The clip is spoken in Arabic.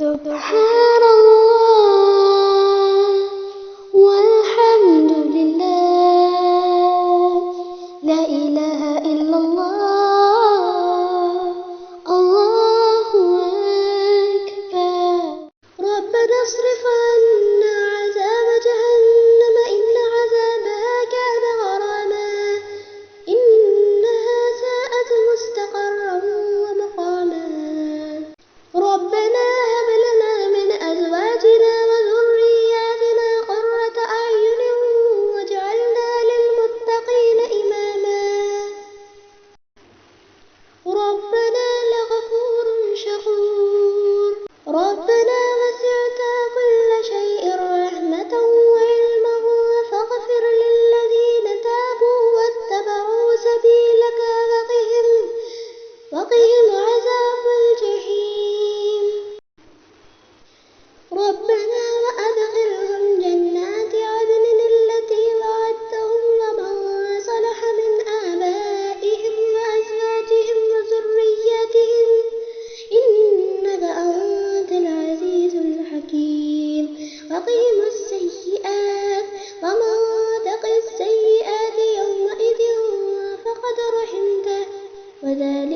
سبحان الله والحمد لله لا إله إلا الله الله أكبر. ربنا اصرف عنا عذاب جهنم إن عذابها كان غراما إنها ساءت مستقرا ومقاما. ربنا هب لنا من أزواجنا وذرياتنا قرة أعين واجعلنا للمتقين إماما. ربنا لغفور شكور. ربنا وسعت كل شيء رحمة وعلما فاغفر للذين تابوا واتبعوا سبيلك وقهم عذاب الجحيم. ربنا وأدخلهم جنات عدن التي وعدتهم ومن صلح من آبائهم وأزواجهم وذرياتهم إنك أنت العزيز الحكيم. وقهم السيئات ومن تق السيئات يومئذ فقد رحمته وذلك